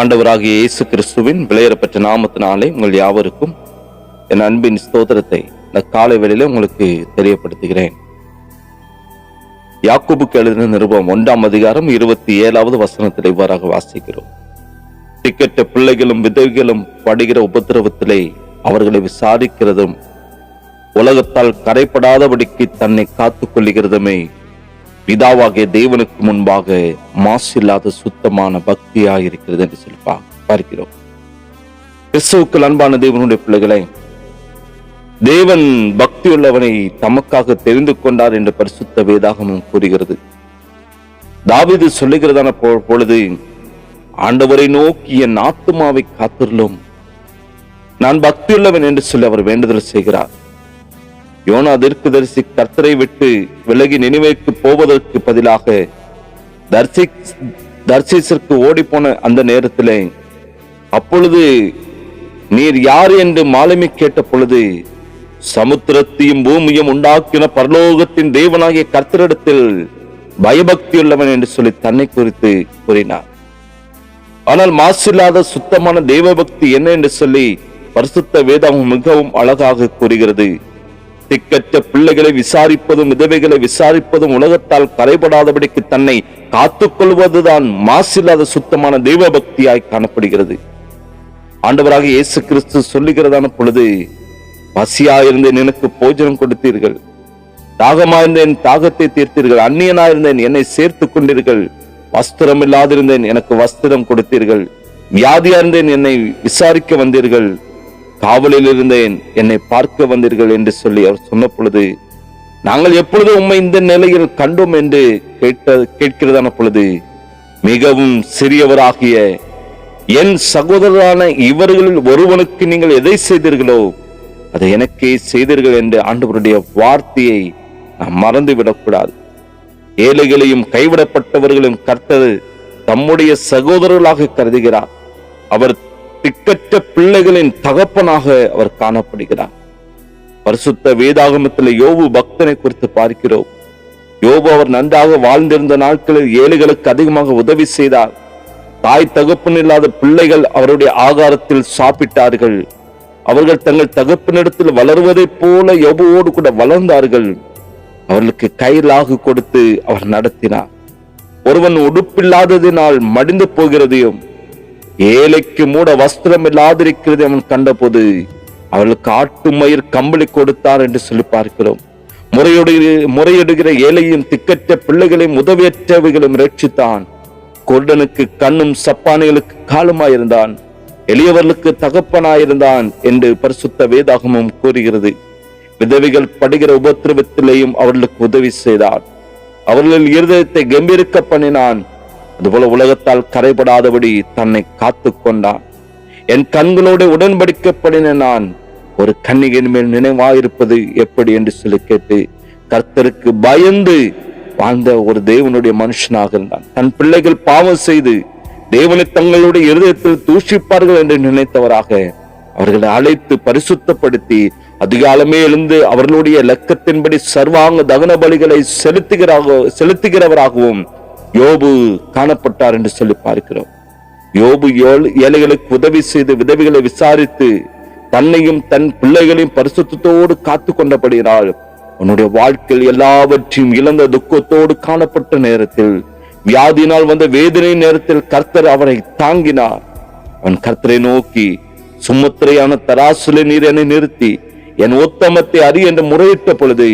ஆண்டவராகிய இயேசு கிறிஸ்துவின் விலையேறப்பட்ட நாமத்தினாலே உங்கள் யாவருக்கும் என் அன்பின் ஸ்தோத்திரத்தை இந்த காலை வேளையில உங்களுக்கு தெரியப்படுத்துகிறேன். யாக்கோபுக்கு எழுதின நிருபம் 1ஆம் அதிகாரம் 27வது வசனத்தில் இவ்வாறாக வாசிக்கிறோம். திக்கற்ற பிள்ளைகளும் விதவைகளும் படுகிற உபத்திரவத்திலே அவர்களை விசாரிக்கிறதும் உலகத்தால் கரைப்படாதபடிக்கு தன்னை காத்துக் கொள்ளுகிறதுமே பிதாவாகிய தேவனுக்கு முன்பாக மாசில்லாத சுத்தமான பக்தியாயிருக்கிறது என்று சொல்லி பார்க்கிறோம். கிறிஸ்துவுக்குள் அன்பான தேவனுடைய பிள்ளைகளை, தேவன் பக்தியுள்ளவனை தமக்காக தெரிந்து கொண்டார் என்று பரிசுத்த வேதாகமம் கூறுகிறது. தாவீது சொல்லுகிறதான பொழுது, ஆண்டவரை நோக்கி என் ஆத்துமாவை காத்துள்ளோம், நான் பக்தியுள்ளவன் என்று சொல்லி அவர் வேண்டுதல் செய்கிறார். யோனா தீர்க்கதரிசி கர்த்தரை விட்டு விலகி நினிவேக்கு போவதற்கு பதிலாக தர்சீசிற்கு ஓடி போன அந்த நேரத்திலே, அப்பொழுது நீர் யார் என்று மாலுமி கேட்ட பொழுது, சமுத்திரத்தையும் பூமியும் உண்டாக்கின பரலோகத்தின் தேவனாகிய கர்த்தரிடத்தில் பயபக்தியுள்ளவன் என்று சொல்லி தன்னை குறித்து கூறினார். ஆனால் மாசில்லாத சுத்தமான தெய்வபக்தி என்ன என்று சொல்லி பரிசுத்த வேதம் மிகவும் அழகாக கூறுகிறது. திக்கற்ற பிள்ளைகளை விசாரிப்பதும் விதவைகளை விசாரிப்பதும் உலகத்தால் கரைபடாதபடிக்கு தன்னை காத்துக் கொள்வதுதான் மாசில்லாத சுத்தமான தெய்வ பக்தியாய் காணப்படுகிறது. ஆண்டவராக இயேசு கிறிஸ்து சொல்லுகிறதான பொழுது, பசியாயிருந்தேன் எனக்கு போஜனம் கொடுத்தீர்கள், தாகமாயிருந்தேன் தாகத்தை தீர்த்தீர்கள், அந்நியனாயிருந்தேன் என்னை சேர்த்துக் கொண்டீர்கள், வஸ்திரம் இல்லாதிருந்தேன் எனக்கு வஸ்திரம் கொடுத்தீர்கள், வியாதியாயிருந்தேன் என்னை விசாரிக்க வந்தீர்கள், காவலில் இருந்தேன் என்னை பார்க்க வந்தீர்கள் என்று சொல்லி அவர் சொன்ன பொழுது, நாங்கள் எப்பொழுது உண்மை இந்த நிலையில் கண்டோம் என்று கேட்கிறதான பொழுது, மிகவும் சிறியவராகிய என் சகோதரரான இவர்களில் ஒருவனுக்கு நீங்கள் எதை செய்தீர்களோ அதை எனக்கே செய்தீர்கள் என்று ஆண்டவருடைய வார்த்தையை நாம் மறந்து விடக்கூடாது. ஏழைகளையும் கைவிடப்பட்டவர்களும் கர்த்தர் தம்முடைய சகோதரர்களாக கருதுகிறார். அவர் திக்கற்ற பிள்ளைகளின் தகப்பனாக அவர் காணப்படுகிறார். பரிசுத்த வேதாகமத்தில் யோபு பக்தனை குறித்து பார்க்கிறோம். யோபு அவர் நன்றாக வாழ்ந்திருந்த நாட்களில் ஏழைகளுக்கு அதிகமாக உதவி செய்தார். தாய் தகப்பன் இல்லாத பிள்ளைகள் அவருடைய ஆகாரத்தில் சாப்பிட்டார்கள். அவர்கள் தங்கள் தகப்பனிடத்தில் வளர்வதைப் போல யோபுவோடு கூட வளர்ந்தார்கள். அவர்களுக்கு கையிலாக கொடுத்து அவர் நடத்தினார். ஒருவன் உடுப்பில்லாததினால் மடிந்து போகிறதையும் ஏழைக்கு மூட வஸ்திரம் இல்லாதிருக்கிறது அவன் கண்டபோது அவர்களுக்கு ஆட்டு மயிர் கம்பளி கொடுத்தார் என்று சொல்லி பார்க்கிறோம். முறையிடுகிற ஏழையும் திக்கற்ற பிள்ளைகளையும் உதவியற்றவைகளும் ரட்சித்தான். கொர்டனுக்கு கண்ணும் சப்பானிகளுக்கு காலுமாயிருந்தான், எளியவர்களுக்கு தகப்பனாயிருந்தான் என்று பரிசுத்த வேதாகமும் கூறுகிறது. விதவைகள் படுகிற உபத்திரவத்திலேயும் அவர்களுக்கு உதவி செய்தார். அவர்கள் இருதயத்தை கம்பீரிக்க பண்ணினான். அதுபோல உலகத்தால் கரைபடாதபடி தன்னை காத்து கொண்டான். என் கண்களோடு உடன்படிக்கப்படின நான் ஒரு கன்னிகையின் மேல் நினைவாயிருப்பது எப்படி என்று சொல்லி கேட்டு கர்த்தருக்கு பயந்து வாழ்ந்த ஒரு தேவனுடைய மனுஷனாக இருந்தான். தன் பிள்ளைகள் பாவம் செய்து தேவனை தங்களுடைய இருதயத்தில் தூஷிப்பார்கள் என்று நினைத்தவராக அவர்களை அழைத்து பரிசுத்தப்படுத்தி அதிகாலமே எழுந்து அவர்களுடைய இலக்கத்தின்படி சர்வாங்க தகன பலிகளை செலுத்துகிறவராகவும் யோபு காணப்பட்டார் என்று சொல்லி பார்க்கிறோம். யோபு ஏழைகளுக்கு உதவி செய்து விதவிகளை விசாரித்து தன்னையும் தன் பிள்ளைகளையும் பரிசுத்தத்தோடு காத்து கொண்டபடியால் அவனுடைய வாழ்க்கையில் எல்லாவற்றையும் இழந்த துக்கத்தோடு காணப்பட்ட நேரத்தில், வியாதியினால் வந்த வேதனை நேரத்தில் கர்த்தர் அவரை தாங்கினார். அவன் கர்த்தரை நோக்கி, சுமுத்திரையான தராசுல நீர் என்னை நிறுத்தி என் உத்தமத்தை அறிய என்று முறையிட்ட பொழுது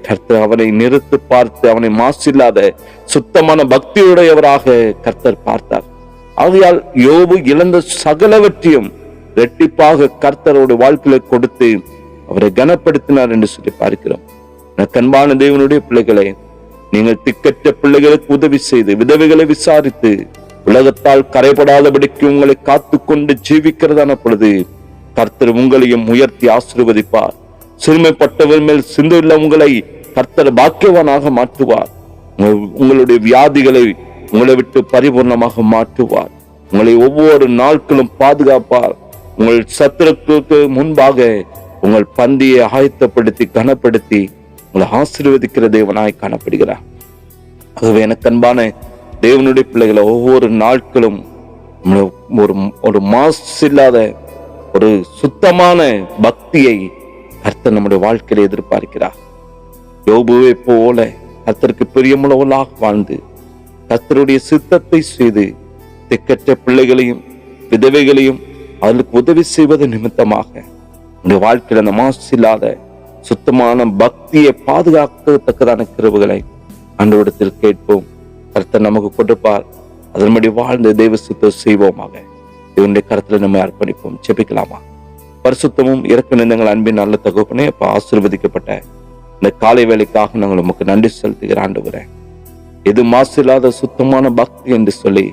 கர்த்தர் அவனை நிறுத்து பார்த்து அவனை மாசில்லாத சுத்தமான பக்தியுடையவராக கர்த்தர் பார்த்தார். ஆகையால் யோபு இழந்த சகலவற்றையும் இரட்டிப்பாக கர்த்தரோட வாழ்க்கையில கொடுத்து அவரை கனப்படுத்தினார் என்று சொல்லி பார்க்கிறோம். கண்பான தேவனுடைய பிள்ளைகளை, நீங்கள் திக்கற்ற பிள்ளைகளுக்கு உதவி செய்து விதவைகளை விசாரித்து உலகத்தால் கரைபடாதபடிக்கு உங்களை காத்து கொண்டு ஜீவிக்கிறதான பொழுது கர்த்தர் உங்களையும் உயர்த்தி ஆசீர்வதிப்பார். சிறுமைப்பட்டவர் மேல் சிந்துள்ள உங்களை கர்த்தர் பாக்கியவானாக மாற்றுவார். உங்களுடைய வியாதிகளை உங்களை விட்டு பரிபூர்ணமாக மாற்றுவார். உங்களை ஒவ்வொரு நாட்களும் பாதுகாப்பார். உங்கள் சத்துருக்களுக்கு முன்பாக உங்கள் பந்தியை ஆயத்தப்படுத்தி கனப்படுத்தி உங்களை ஆசீர்வதிக்கிற தேவனாய் காணப்படுகிறார். ஆகவே எனக்கு அன்பான தேவனுடைய பிள்ளைகளை, ஒவ்வொரு நாட்களும் ஒரு ஒரு மாசு இல்லாத ஒரு சுத்தமான பக்தியை கர்த்தர் நம்முடைய வாழ்க்கையில எதிர்பார்க்கிறார். யோபுவை போல கர்த்தருக்கு பிரியமுள்ளவர்களாக வாழ்ந்து கர்த்தருடைய சித்தத்தை செய்து திக்கற்ற பிள்ளைகளையும் விதவைகளையும் அவர்களுக்கு உதவி செய்வது நிமித்தமாக உடைய வாழ்க்கையில் அந்த மாசு இல்லாத சுத்தமான பக்தியை பாதுகாக்கத்தக்கதான கிருபைகளை ஆண்டவரிடத்தில் கேட்போம். கர்த்தர் நமக்கு கொடுப்பார். அதன்படி வாழ்ந்து தெய்வ சித்தம் செய்வோமாக. இவனுடைய கருத்துல நம்ம அர்ப்பணிப்போம். ஜெபிக்கலாமா? பரிசுத்தமும் இறக்க நின்றங்கள் அன்பின் நல்ல தகப்பனே, அப்ப ஆசீர்வதிக்கப்பட்ட இந்த காலை வேலைக்காக நாங்கள் உமக்கு நன்றி செலுத்துகிற ஆண்டவரே. எது மாசு இல்லாத சுத்தமான பக்தி என்று சொல்லி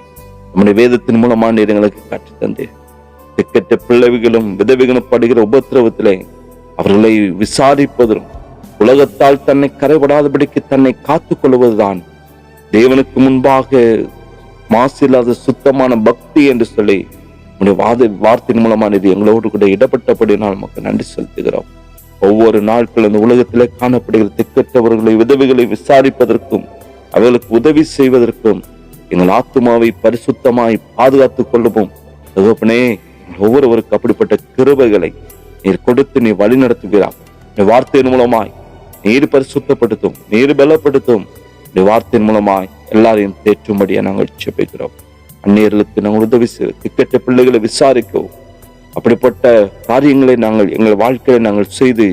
நம்முடைய வேதத்தின் மூலமா நீர் எங்களுக்கு கற்றுத் தந்தீர். திக்கற்ற பிள்ளைகளும் விதவைகளும் படுகிற உபத்திரவத்திலே அவர்களை விசாரிப்பதும் உலகத்தால் தன்னை கரைபடாதபடிக்கு தன்னை காத்துக் கொள்வதுதான் தேவனுக்கு முன்பாக மாசு இல்லாத சுத்தமான பக்தி என்று சொல்லி வார்த்தையின் மூலமா இது எங்களோடு கூட இடப்பட்டபடி நான் நமக்கு நன்றி செலுத்துகிறோம். ஒவ்வொரு நாட்கள் இந்த உலகத்திலே காணப்படுகிற திக்கற்றவர்களை விதவைகளை விசாரிப்பதற்கும் அவர்களுக்கு உதவி செய்வதற்கும் எங்கள் ஆத்துமாவை பரிசுத்தமாய் பாதுகாத்துக் கொள்ளவும் தகப்பனே, ஒவ்வொருவருக்கு அப்படிப்பட்ட கிருபைகளை நீர் கொடுத்து நீ வழி நடத்துகிறார். வார்த்தையின் மூலமாய் நீர் பரிசுத்தப்படுத்தும், நீர் பலப்படுத்தும். வார்த்தையின் மூலமாய் எல்லாரையும் தேற்றும்படியா நாங்கள் ஜெபிக்கிறோம். அந்நியர்களுக்கு நாங்கள் உதவி செய்ய, திக்கற்ற பிள்ளைகளை விசாரிக்கவும் அப்படிப்பட்ட காரியங்களை நாங்கள் எங்கள் வாழ்க்கையை நாங்கள் செய்து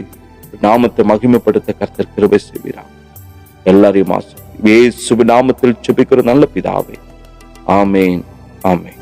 நாமத்தை மகிமைப்படுத்த கர்த்தர் கிருபை செய்கிறார். எல்லாரையும் இயேசுவின் நாமத்தில் ஜெபிக்கிற நல்ல பிதாவே, ஆமேன், ஆமேன்.